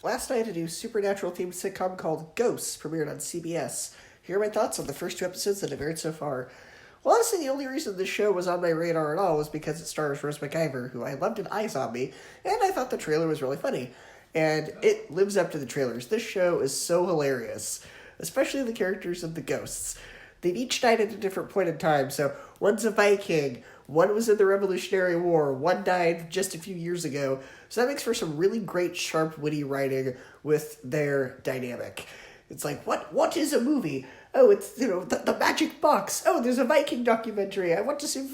Last night, a new supernatural-themed sitcom called Ghosts premiered on CBS. Here are my thoughts on the first two episodes that have aired so far. Well, honestly, the only reason this show was on my radar at all was because it stars Rose McIver, who I loved in iZombie, and I thought the trailer was really funny. And it lives up to the trailers. This show is so hilarious, especially the characters of the ghosts. They've each died at a different point in time, so one's a Viking, one was in the Revolutionary War, one died just a few years ago, so that makes for some really great, sharp, witty writing with their dynamic. It's like, what is a movie? Oh, it's, the magic box. Oh, there's a Viking documentary. I want to see...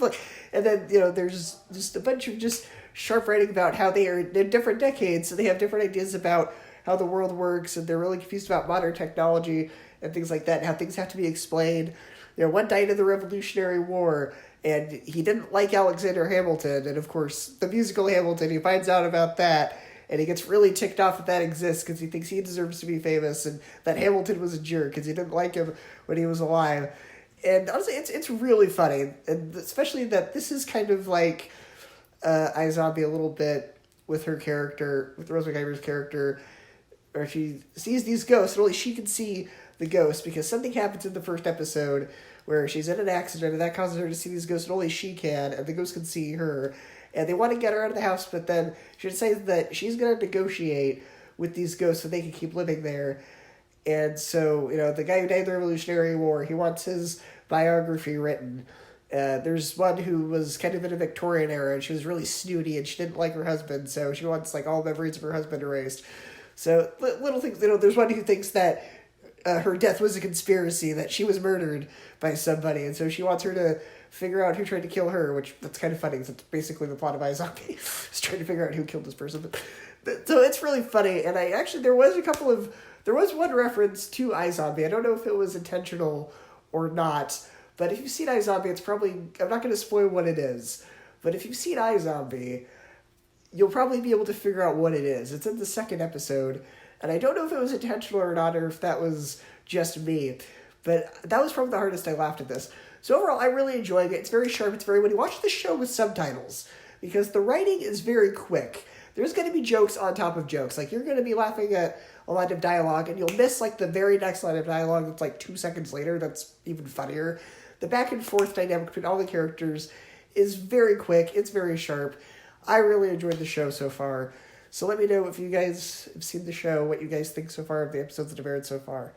And then, there's just a bunch of just sharp writing about how they are in different decades, so they have different ideas about how the world works, and they're really confused about modern technology and things like that, and how things have to be explained. One died in the Revolutionary War, and he didn't like Alexander Hamilton, and of course, the musical Hamilton, he finds out about that, and he gets really ticked off that exists because he thinks he deserves to be famous, and that Hamilton was a jerk because he didn't like him when he was alive. And honestly, it's really funny, and especially that this is kind of like iZombie a little bit with her character, with Rose McIver's character, where she sees these ghosts, and only she can see the ghost because something happens in the first episode where she's in an accident, and that causes her to see these ghosts, and only she can, and the ghosts can see her. And they want to get her out of the house, but then she decides that she's going to negotiate with these ghosts so they can keep living there. And so, the guy who died in the Revolutionary War, he wants his biography written. There's one who was kind of in a Victorian era, and she was really snooty, and she didn't like her husband, so she wants, all memories of her husband erased. So, little things, there's one who thinks that her death was a conspiracy, that she was murdered by somebody, and so she wants her to figure out who tried to kill her, which that's kind of funny, because it's basically the plot of iZombie, is trying to figure out who killed this person. So it's really funny, and there was one reference to iZombie. I don't know if it was intentional or not, but if you've seen iZombie, it's probably, I'm not going to spoil what it is, but if you've seen iZombie, you'll probably be able to figure out what it is. It's in the second episode, and I don't know if it was intentional or not, or if that was just me, but that was probably the hardest I laughed at this. So overall, I really enjoyed it. It's very sharp, it's very witty. Watch the show with subtitles, because the writing is very quick. There's going to be jokes on top of jokes. You're going to be laughing at a line of dialogue, and you'll miss, the very next line of dialogue that's, 2 seconds later. That's even funnier. The back and forth dynamic between all the characters is very quick. It's very sharp. I really enjoyed the show so far. So let me know if you guys have seen the show, what you guys think so far of the episodes that have aired so far.